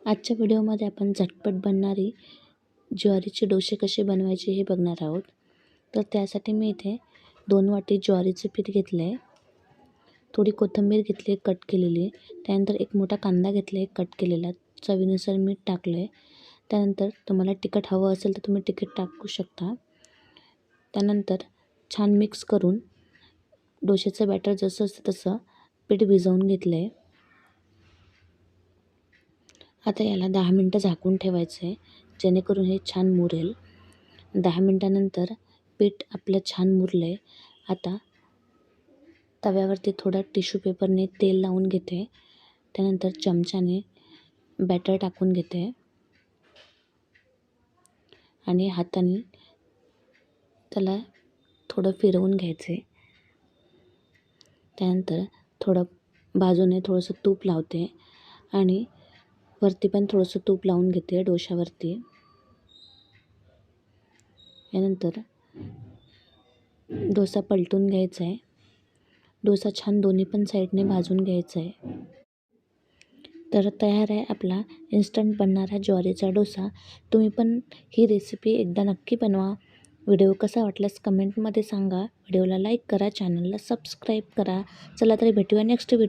आजच्या व्हिडिओमध्ये आपण झटपट बनणारी ज्वारीचे डोसे कसे बनवायचे हे बघणार आहोत. तर त्यासाठी मी इथे 2 वाटी ज्वारीचे पीठ घेतले आहे, थोडी कोथिंबीर घेतली कट केलेली, त्यानंतर एक मोठा कांदा घेतला आहे कट केलेला, चवीनुसार मीठ टाकलं आहे. त्यानंतर तुम्हाला तिखट हवं असेल तर तुम्ही तिखट टाकू शकता. त्यानंतर छान मिक्स करून डोशाचं बॅटर जसं असतं तसं पीठ भिजवून घेतलं आहे. आता याला 10 मिनटं झाकून ठेवायचं आहे, जेणेकरून हे छान मुरेल. 10 मिनटानंतर पीठ आपलं छान मुरलं आहे. आता तव्यावरती थोडा टिश्यू पेपरने तेल लावून घेते. त्यानंतर चमच्याने बॅटर टाकून घेते आणि हाताने त्याला थोडं फिरवून घ्यायचे. त्यानंतर थोडं बाजूने थोडंसं तूप लावते आणि वरती पण थोडंसं तूप लावून घेते डोशावरती. यानंतर डोसा पलटून घ्यायचा आहे. डोसा छान दोन्ही पण साईडने भाजून घ्यायचा आहे. तर तयार आहे आपला इन्स्टंट बनणारा ज्वारीचा डोसा. तुम्ही पण ही रेसिपी एकदा नक्की बनवा. व्हिडिओ कसा वाटल्यास कमेंटमध्ये सांगा. व्हिडिओला लाईक करा, चॅनलला सबस्क्राईब करा. चला तर भेटूया नेक्स्ट व्हिडिओ.